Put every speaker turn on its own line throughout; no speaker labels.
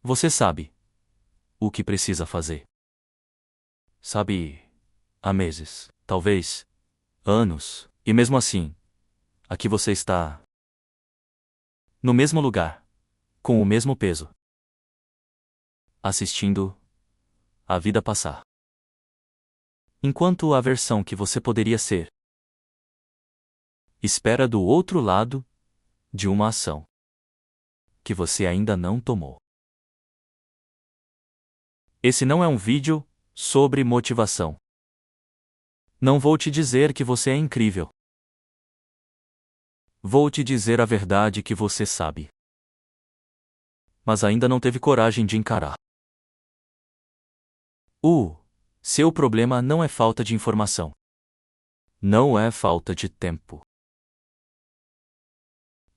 Você sabe o que precisa fazer. Sabe, há meses, talvez anos, e mesmo assim, aqui você está no mesmo lugar, com o mesmo peso, assistindo a vida passar. Enquanto a versão que você poderia ser espera do outro lado de uma ação que você ainda não tomou. Esse não é um vídeo sobre motivação. Não vou te dizer que você é incrível. Vou te dizer a verdade que você sabe, mas ainda não teve coragem de encarar. Seu problema não é falta de informação. Não é falta de tempo.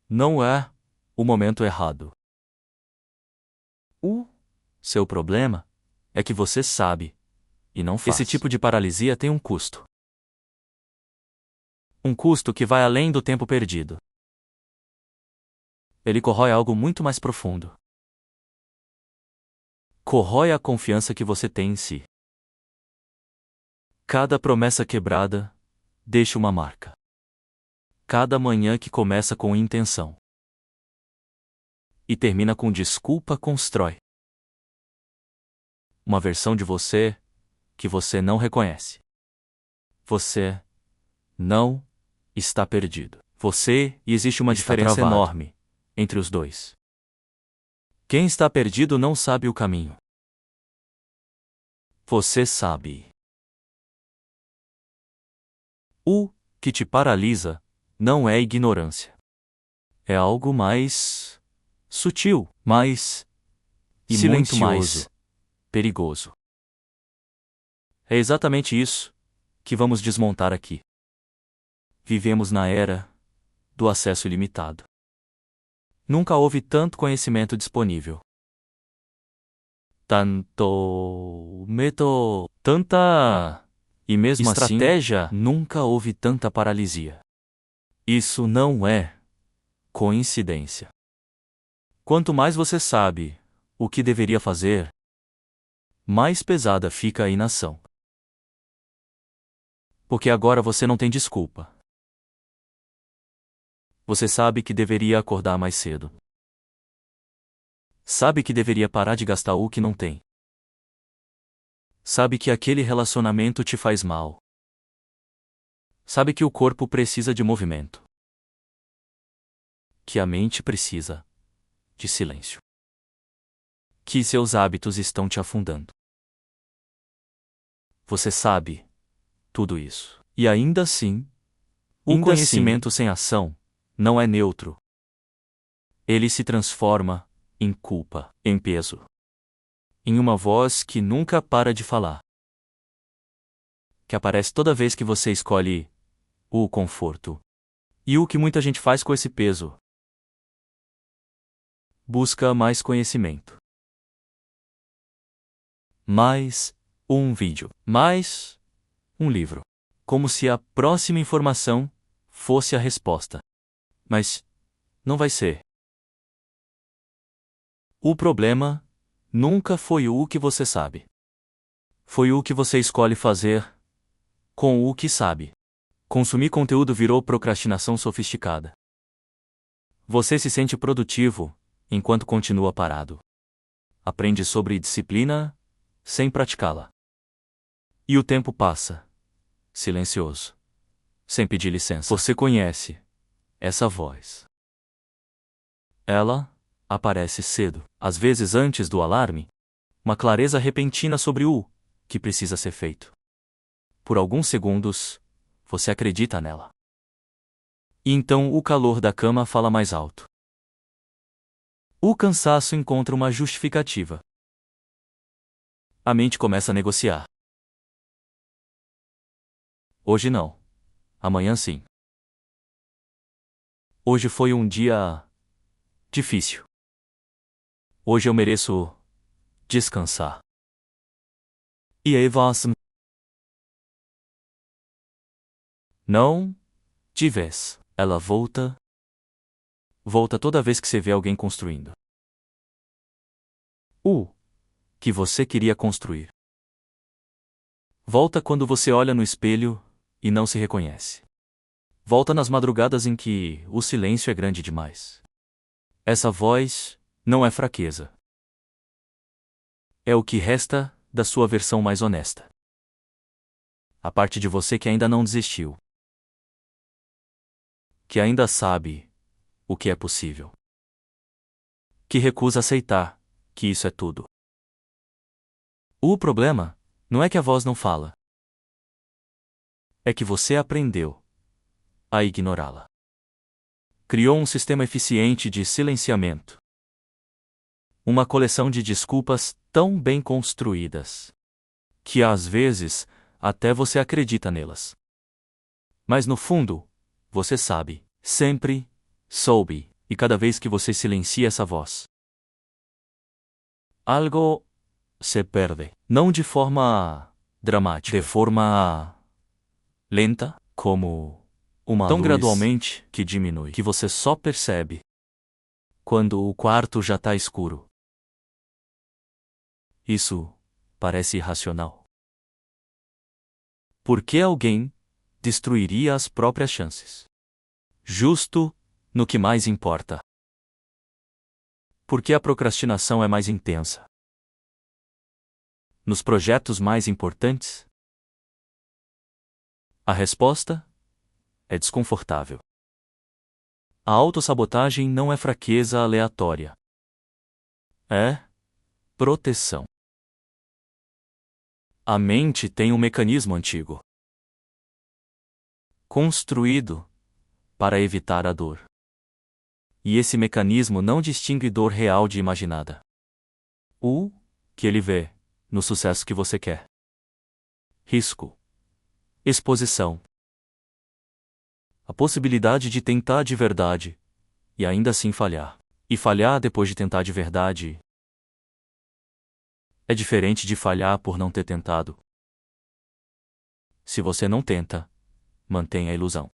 Não é o momento errado. Seu problema é que você sabe e não faz. Esse tipo de paralisia tem um custo. Um custo que vai além do tempo perdido. Ele corrói algo muito mais profundo. Corrói a confiança que você tem em si. Cada promessa quebrada deixa uma marca. Cada manhã que começa com intenção e termina com desculpa constrói uma versão de você que você não reconhece. Você não está perdido. E existe uma diferença enorme entre os dois. Quem está perdido não sabe o caminho. Você sabe. O que te paralisa não é ignorância. É algo mais sutil, mais silencioso, muito mais perigoso. É exatamente isso que vamos desmontar aqui. Vivemos na era do acesso ilimitado. Nunca houve tanto conhecimento disponível. Tanta e mesmo estratégia, assim, nunca houve tanta paralisia. Isso não é coincidência. Quanto mais você sabe o que deveria fazer, mais pesada fica a inação. Porque agora você não tem desculpa. Você sabe que deveria acordar mais cedo. Sabe que deveria parar de gastar o que não tem. Sabe que aquele relacionamento te faz mal. Sabe que o corpo precisa de movimento. Que a mente precisa de silêncio. Que seus hábitos estão te afundando. Você sabe tudo isso. E ainda assim, o conhecimento sem ação não é neutro. Ele se transforma em culpa, em peso. Em uma voz que nunca para de falar. Que aparece toda vez que você escolhe o conforto. E o que muita gente faz com esse peso? Busca mais conhecimento. Mais um vídeo. Mais um livro. Como se a próxima informação fosse a resposta. Mas não vai ser. O problema nunca foi o que você sabe. Foi o que você escolhe fazer com o que sabe. Consumir conteúdo virou procrastinação sofisticada. Você se sente produtivo enquanto continua parado. Aprende sobre disciplina sem praticá-la. E o tempo passa, silencioso, sem pedir licença. Você conhece essa voz. Ela aparece cedo, às vezes antes do alarme, uma clareza repentina sobre o que precisa ser feito. Por alguns segundos, você acredita nela. E então o calor da cama fala mais alto. O cansaço encontra uma justificativa. A mente começa a negociar. Hoje não. Amanhã sim. Hoje foi um dia difícil. Hoje eu mereço descansar. E aí você não de vez. Ela volta. Volta toda vez que você vê alguém construindo. O que você queria construir. Volta quando você olha no espelho e não se reconhece. Volta nas madrugadas em que o silêncio é grande demais. Essa voz não é fraqueza. É o que resta da sua versão mais honesta. A parte de você que ainda não desistiu. Que ainda sabe o que é possível. Que recusa aceitar que isso é tudo. O problema não é que a voz não fala. É que você aprendeu a ignorá-la. Criou um sistema eficiente de silenciamento. Uma coleção de desculpas tão bem construídas que às vezes até você acredita nelas. Mas no fundo, você sabe, sempre soube, e cada vez que você silencia essa voz, algo se perde. Não de forma dramática, de forma lenta, como uma
tão
luz
gradualmente
que diminui, que você só percebe quando o quarto já está escuro. Isso parece irracional. Por que alguém destruiria as próprias chances? Justo no que mais importa. Por que a procrastinação é mais intensa? Nos projetos mais importantes? A resposta é desconfortável. A autossabotagem não é fraqueza aleatória. É proteção. A mente tem um mecanismo antigo, construído para evitar a dor. E esse mecanismo não distingue dor real de imaginada. O que ele vê no sucesso que você quer. Risco. Exposição. A possibilidade de tentar de verdade e ainda assim falhar. E falhar depois de tentar de verdade é diferente de falhar por não ter tentado. Se você não tenta, mantém a ilusão.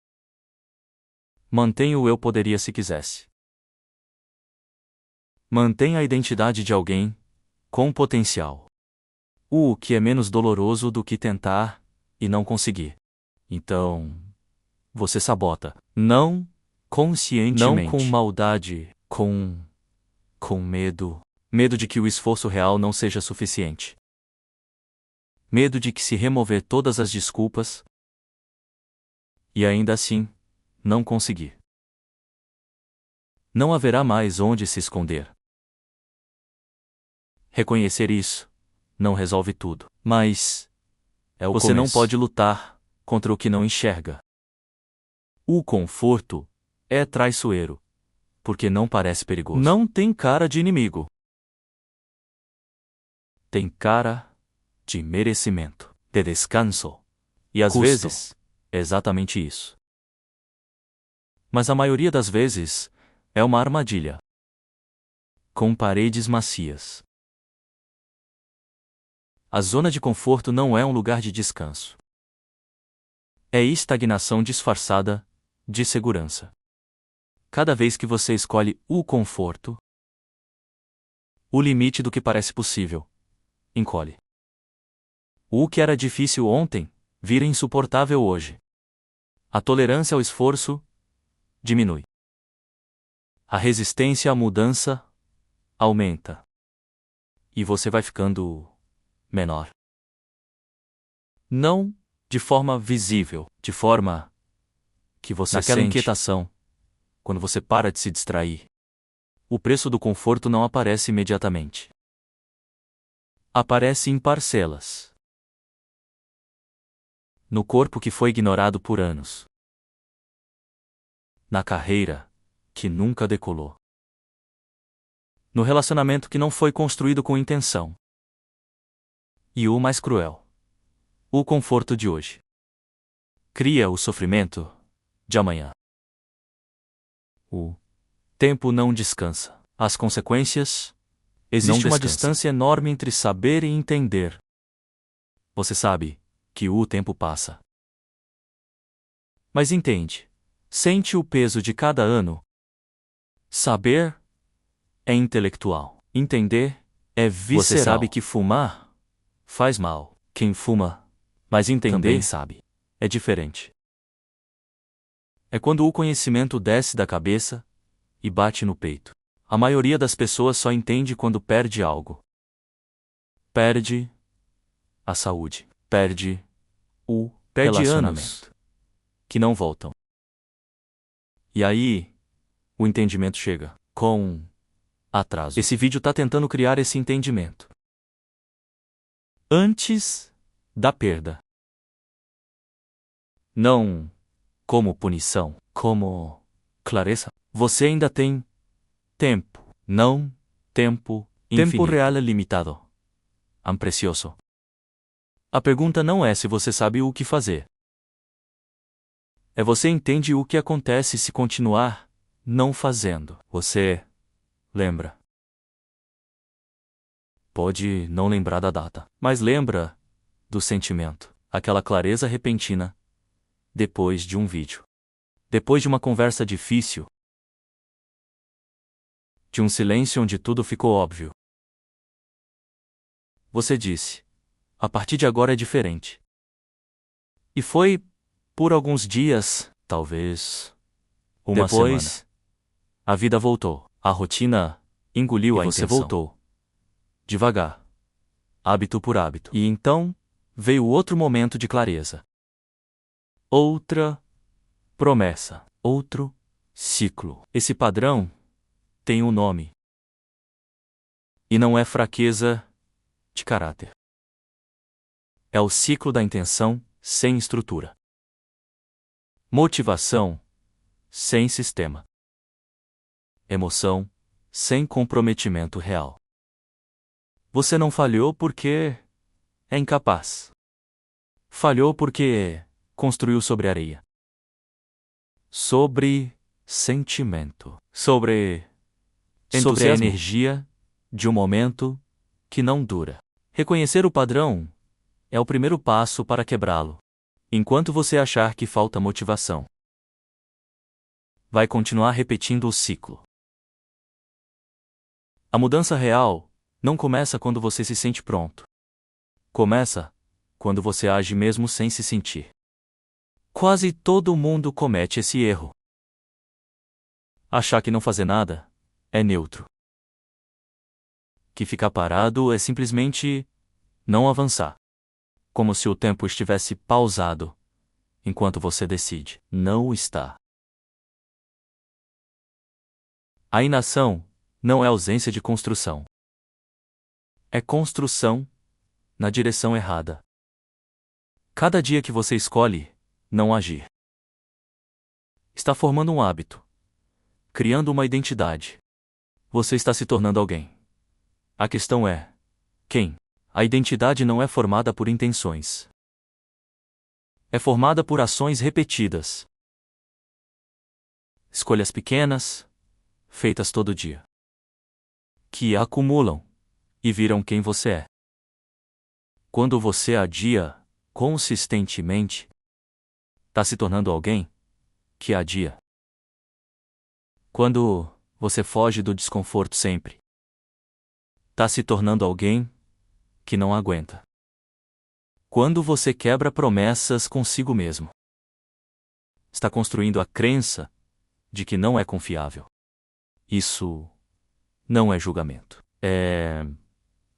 Mantenha o eu poderia se quisesse. Mantenha a identidade de alguém com potencial. O que é menos doloroso do que tentar e não conseguir. Então, você sabota. Não conscientemente. Não com maldade, com medo. Medo de que o esforço real não seja suficiente. Medo de que se remover todas as desculpas e ainda assim não conseguir, não haverá mais onde se esconder. Reconhecer isso não resolve tudo, mas é o você começo. Não pode lutar contra o que não enxerga. O conforto é traiçoeiro, porque não parece perigoso. Não tem cara de inimigo. Tem cara de merecimento, de descanso. E às vezes, é exatamente isso. Mas a maioria das vezes, é uma armadilha. Com paredes macias. A zona de conforto não é um lugar de descanso. É estagnação disfarçada de segurança. Cada vez que você escolhe o conforto, o limite do que parece possível encolhe. O que era difícil ontem vira insuportável hoje. A tolerância ao esforço diminui. A resistência à mudança aumenta. E você vai ficando menor. Não de forma visível, de forma que você naquela sente. Inquietação, quando você para de se distrair. O preço do conforto não aparece imediatamente. Aparece em parcelas. No corpo que foi ignorado por anos. Na carreira que nunca decolou. No relacionamento que não foi construído com intenção. E o mais cruel: o conforto de hoje cria o sofrimento de amanhã. O tempo não descansa. As consequências existe uma distância enorme entre saber e entender. Você sabe que o tempo passa. Mas entende, sente o peso de cada ano. Saber é intelectual. Entender É visceral. Você sabe que fumar faz mal. Quem fuma, mas entender também sabe. É diferente. É quando o conhecimento desce da cabeça e bate no peito. A maioria das pessoas só entende quando perde algo. Perde a saúde. Perde o relacionamento. Anos que não voltam. E aí, o entendimento chega com atraso. Esse vídeo tá tentando criar esse entendimento antes da perda. Não como punição, como clareza. Você ainda tem tempo, não tempo infinito. Tempo real é limitado. É precioso. A pergunta não é se você sabe o que fazer. É você entende o que acontece se continuar não fazendo. Você lembra. Pode não lembrar da data, mas lembra do sentimento, aquela clareza repentina, depois de um vídeo. Depois de uma conversa difícil, de um silêncio onde tudo ficou óbvio. Você disse: a partir de agora é diferente. E foi por alguns dias, talvez uma semana. A vida voltou. A rotina engoliu a intenção. Você voltou. Devagar. Hábito por hábito. E então, veio outro momento de clareza. Outra promessa. Outro ciclo. Esse padrão tem um nome. E não é fraqueza de caráter. É o ciclo da intenção sem estrutura. Motivação sem sistema. Emoção sem comprometimento real. Você não falhou porque é incapaz. Falhou porque construiu sobre areia. Sobre sentimento. Sobre a energia de um momento que não dura. Reconhecer o padrão é o primeiro passo para quebrá-lo. Enquanto você achar que falta motivação, vai continuar repetindo o ciclo. A mudança real não começa quando você se sente pronto. Começa quando você age mesmo sem se sentir. Quase todo mundo comete esse erro. Achar que não fazer nada é neutro. Que ficar parado é simplesmente não avançar. Como se o tempo estivesse pausado enquanto você decide. Não está. A inação não é ausência de construção. É construção na direção errada. Cada dia que você escolhe não agir, está formando um hábito, criando uma identidade. Você está se tornando alguém. A questão é: quem? A identidade não é formada por intenções. É formada por ações repetidas. Escolhas pequenas, feitas todo dia, que acumulam e viram quem você é. Quando você adia consistentemente, está se tornando alguém que adia. Quando você foge do desconforto sempre, está se tornando alguém que não aguenta. Quando você quebra promessas consigo mesmo, está construindo a crença de que não é confiável. Isso não é julgamento. É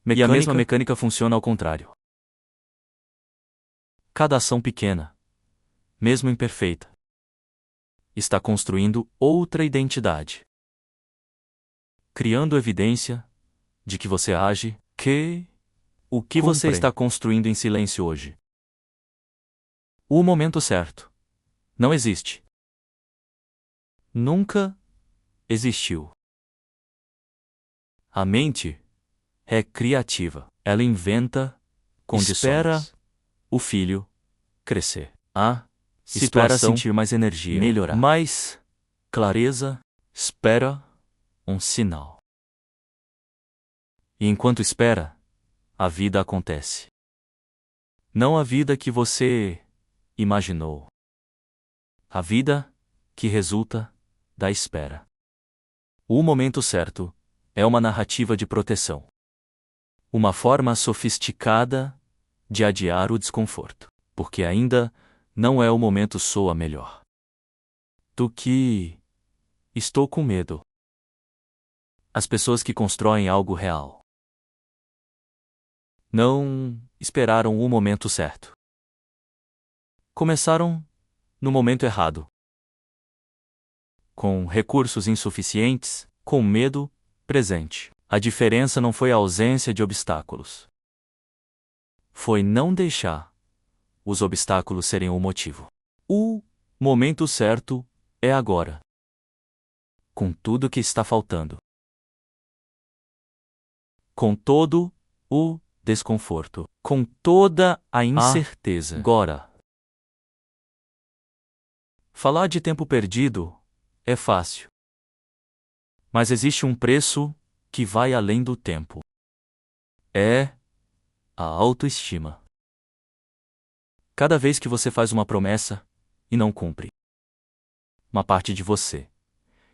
mecânica. E a mesma mecânica funciona ao contrário. Cada ação pequena, mesmo imperfeita, está construindo outra identidade. Criando evidência de que você age, o que você está construindo em silêncio hoje. O momento certo não existe. Nunca existiu. A mente é criativa. Ela inventa condições. Espera o filho crescer. Espera sentir mais energia, melhorar. Mais clareza, espera um sinal. E enquanto espera, a vida acontece. Não a vida que você imaginou. A vida que resulta da espera. O momento certo é uma narrativa de proteção. Uma forma sofisticada de adiar o desconforto, porque ainda não é o momento soa melhor. Do que estou com medo. As pessoas que constroem algo real não esperaram o momento certo. Começaram no momento errado. Com recursos insuficientes, com medo presente. A diferença não foi a ausência de obstáculos. Foi não deixar os obstáculos serem o motivo. O momento certo é agora. Com tudo que está faltando. Com todo o desconforto. Com toda a incerteza. Agora. Falar de tempo perdido é fácil. Mas existe um preço que vai além do tempo. É a autoestima. Cada vez que você faz uma promessa e não cumpre, uma parte de você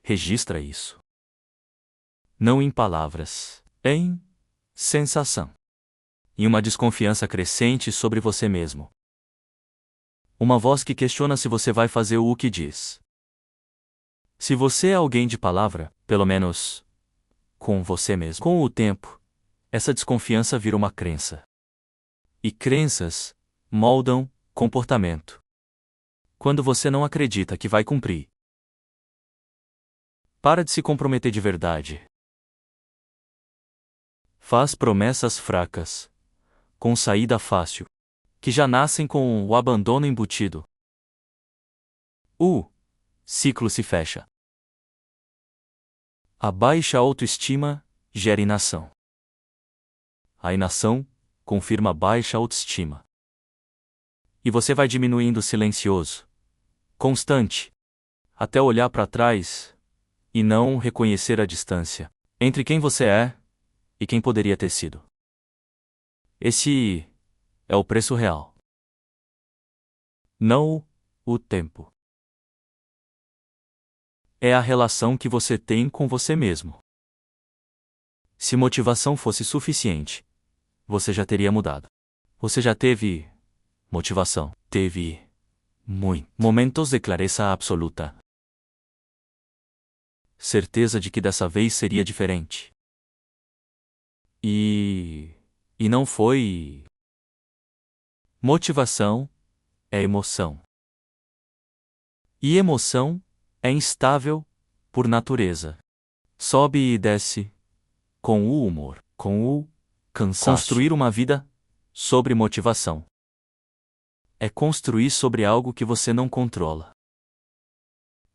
registra isso. Não em palavras, em sensação. E uma desconfiança crescente sobre você mesmo. Uma voz que questiona se você vai fazer o que diz. Se você é alguém de palavra, pelo menos com você mesmo. Com o tempo, essa desconfiança vira uma crença. E crenças moldam comportamento. Quando você não acredita que vai cumprir, para de se comprometer de verdade. Faz promessas fracas, com saída fácil, que já nascem com o abandono embutido. O ciclo se fecha. A baixa autoestima gera inação. A inação confirma a baixa autoestima. E você vai diminuindo silencioso, constante, até olhar para trás e não reconhecer a distância entre quem você é e quem poderia ter sido. Esse é o preço real. Não o tempo. É a relação que você tem com você mesmo. Se motivação fosse suficiente, você já teria mudado. Você já teve motivação. Teve momentos de clareza absoluta. Certeza de que dessa vez seria diferente. E não foi. Motivação é emoção. E emoção é instável por natureza. Sobe e desce com o humor, com o cansaço. Construir uma vida sobre motivação é construir sobre algo que você não controla.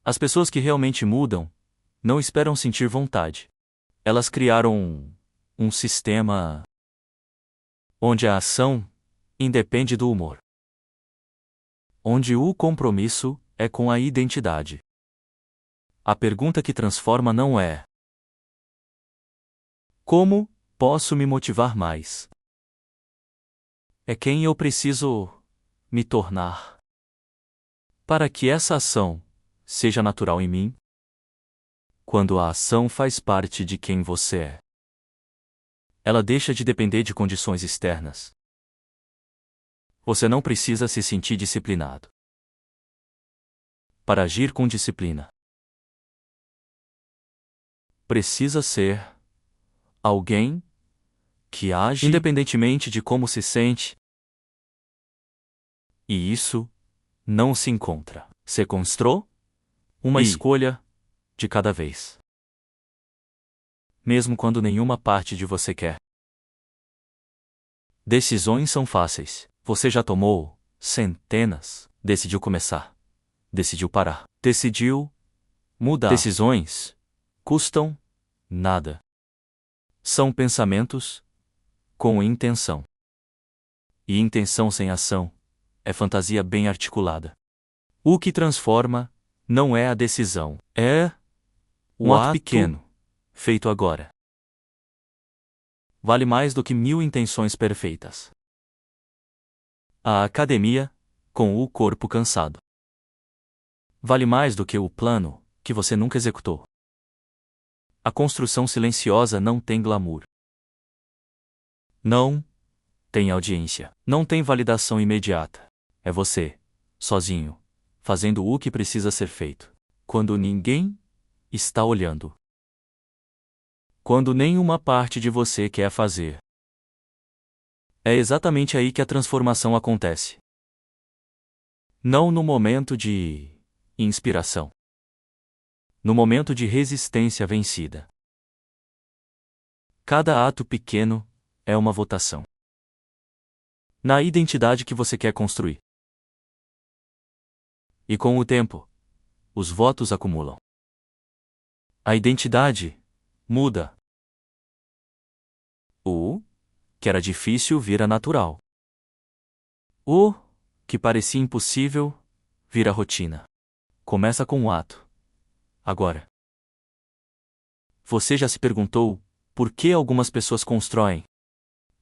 As pessoas que realmente mudam não esperam sentir vontade. Elas criaram um sistema onde a ação independe do humor. Onde o compromisso é com a identidade. A pergunta que transforma não é: como posso me motivar mais? É quem eu preciso me tornar para que essa ação seja natural em mim? Quando a ação faz parte de quem você é, ela deixa de depender de condições externas. Você não precisa se sentir disciplinado para agir com disciplina. Precisa ser alguém que age independentemente de como se sente. E isso não se encontra. Se constrói uma escolha de cada vez. Mesmo quando nenhuma parte de você quer. Decisões são fáceis. Você já tomou centenas. Decidiu começar. Decidiu parar. Decidiu mudar. Decisões custam nada. São pensamentos com intenção. E intenção sem ação é fantasia bem articulada. O que transforma não é a decisão, é um ato pequeno, feito agora. Vale mais do que 1000 intenções perfeitas. A academia, com o corpo cansado. Vale mais do que o plano que você nunca executou. A construção silenciosa não tem glamour. Não tem audiência. Não tem validação imediata. É você, sozinho, fazendo o que precisa ser feito. Quando ninguém está olhando. Quando nenhuma parte de você quer fazer. É exatamente aí que a transformação acontece. Não no momento de inspiração. No momento de resistência vencida. Cada ato pequeno é uma votação. Na identidade que você quer construir. E com o tempo, os votos acumulam. A identidade muda. O que era difícil vira natural. O que parecia impossível vira rotina. Começa com um ato. Agora. Você já se perguntou por que algumas pessoas constroem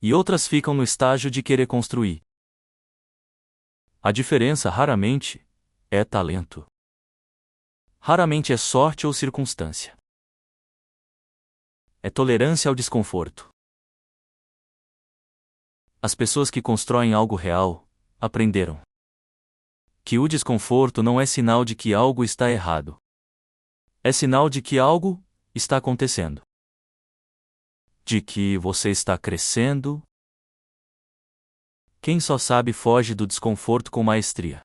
e outras ficam no estágio de querer construir? A diferença raramente é talento. Raramente é sorte ou circunstância. É tolerância ao desconforto. As pessoas que constroem algo real aprenderam que o desconforto não é sinal de que algo está errado. É sinal de que algo está acontecendo. De que você está crescendo. Quem só sabe foge do desconforto com maestria.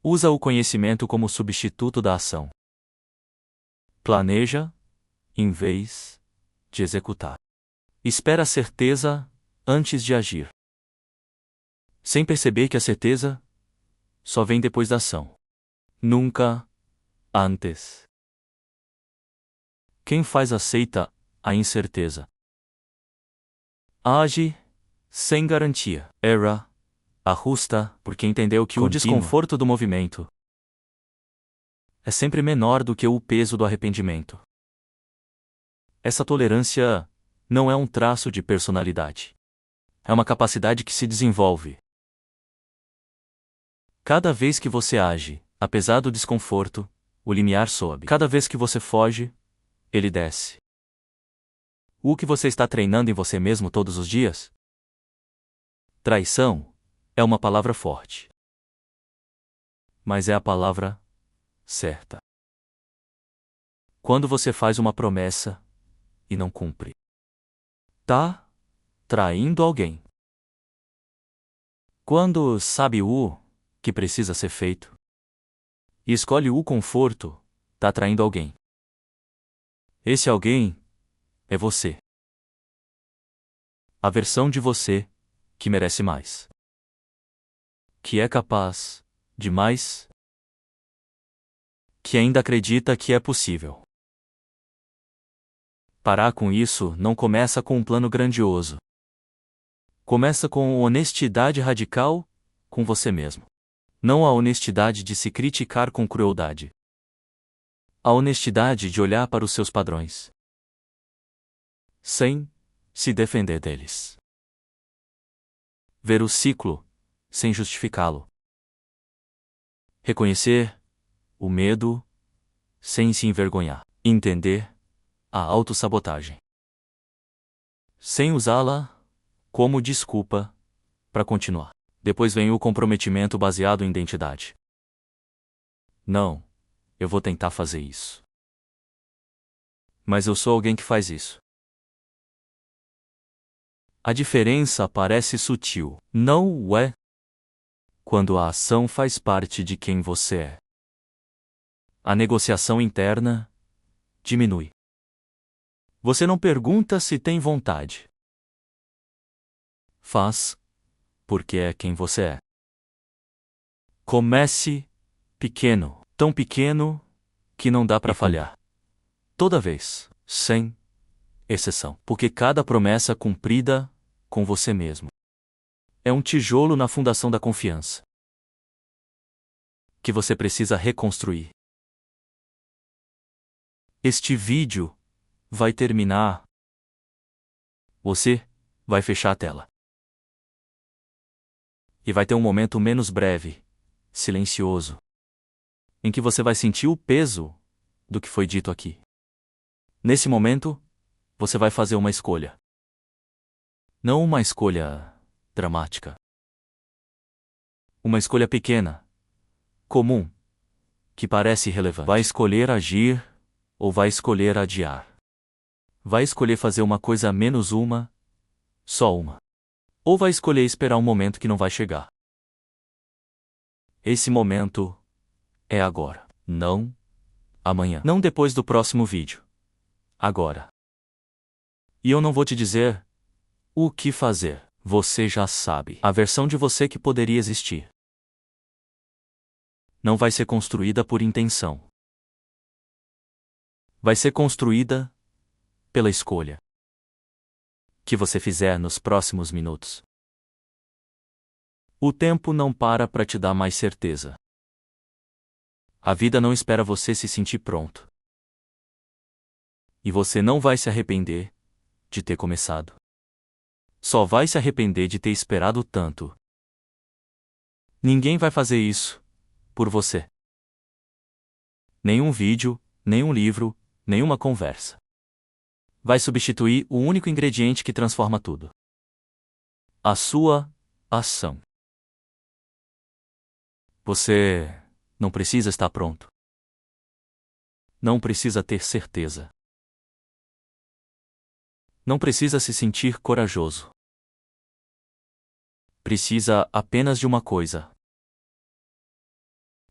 Usa o conhecimento como substituto da ação. Planeja, em vez de executar. Espera a certeza antes de agir. Sem perceber que a certeza só vem depois da ação. Nunca antes. Quem faz aceita a incerteza. Age sem garantia. Erra, ajusta, porque entendeu que o desconforto do movimento é sempre menor do que o peso do arrependimento. Essa tolerância não é um traço de personalidade. É uma capacidade que se desenvolve. Cada vez que você age, apesar do desconforto, o limiar sobe. Cada vez que você foge, ele desce. O que você está treinando em você mesmo todos os dias? Traição é uma palavra forte. Mas é a palavra certa. Quando você faz uma promessa e não cumpre, tá traindo alguém. Quando sabe o que precisa ser feito e escolhe o conforto, tá traindo alguém. Esse alguém é você. A versão de você que merece mais. Que é capaz de mais. Que ainda acredita que é possível. Parar com isso não começa com um plano grandioso. Começa com honestidade radical com você mesmo. Não a honestidade de se criticar com crueldade. A honestidade de olhar para os seus padrões. Sem se defender deles. Ver o ciclo, sem justificá-lo. Reconhecer o medo, sem se envergonhar. Entender a autossabotagem. Sem usá-la como desculpa para continuar. Depois vem o comprometimento baseado em identidade. Não, eu vou tentar fazer isso. Mas eu sou alguém que faz isso. A diferença parece sutil. Não o é. Quando a ação faz parte de quem você é. A negociação interna diminui. Você não pergunta se tem vontade. Faz, porque é quem você é. Comece pequeno, tão pequeno que não dá para falhar. Toda vez, sem exceção. Porque cada promessa cumprida com você mesmo é um tijolo na fundação da confiança que você precisa reconstruir. Este vídeo vai terminar. Você vai fechar a tela. E vai ter um momento menos breve, silencioso, em que você vai sentir o peso do que foi dito aqui. Nesse momento, você vai fazer uma escolha. Não uma escolha dramática. Uma escolha pequena, comum, que parece irrelevante. Vai escolher agir ou vai escolher adiar? Vai escolher fazer uma coisa menos uma, só uma? Ou vai escolher esperar um momento que não vai chegar? Esse momento é agora. Não amanhã. Não depois do próximo vídeo. Agora. E eu não vou te dizer o que fazer. Você já sabe. A versão de você que poderia existir não vai ser construída por intenção. Vai ser construída pela escolha que você fizer nos próximos minutos. O tempo não para para te dar mais certeza. A vida não espera você se sentir pronto. E você não vai se arrepender de ter começado. Só vai se arrepender de ter esperado tanto. Ninguém vai fazer isso por você. Nenhum vídeo, nenhum livro, nenhuma conversa vai substituir o único ingrediente que transforma tudo: a sua ação. Você não precisa estar pronto. Não precisa ter certeza. Não precisa se sentir corajoso. Precisa apenas de uma coisa: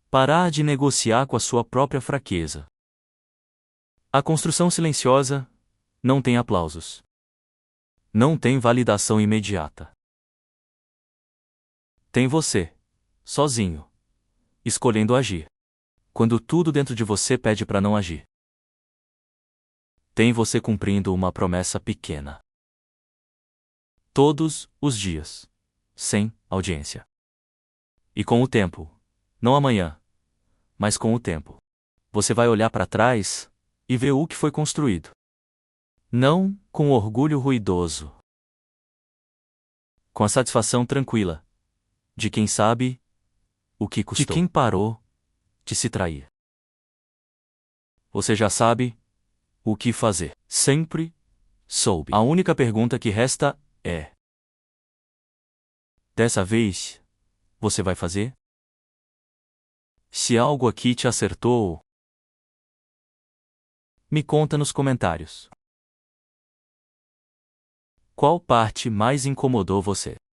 parar de negociar com a sua própria fraqueza. A construção silenciosa não tem aplausos. Não tem validação imediata. Tem você, sozinho, escolhendo agir, quando tudo dentro de você pede para não agir. Tem você cumprindo uma promessa pequena. Todos os dias, sem audiência. E com o tempo, não amanhã, mas com o tempo, você vai olhar para trás e ver o que foi construído. Não com orgulho ruidoso. Com a satisfação tranquila de quem sabe o que custou. De quem parou de se trair. Você já sabe o que fazer. Sempre soube. A única pergunta que resta é: dessa vez, você vai fazer? Se algo aqui te acertou, me conta nos comentários. Qual parte mais incomodou você?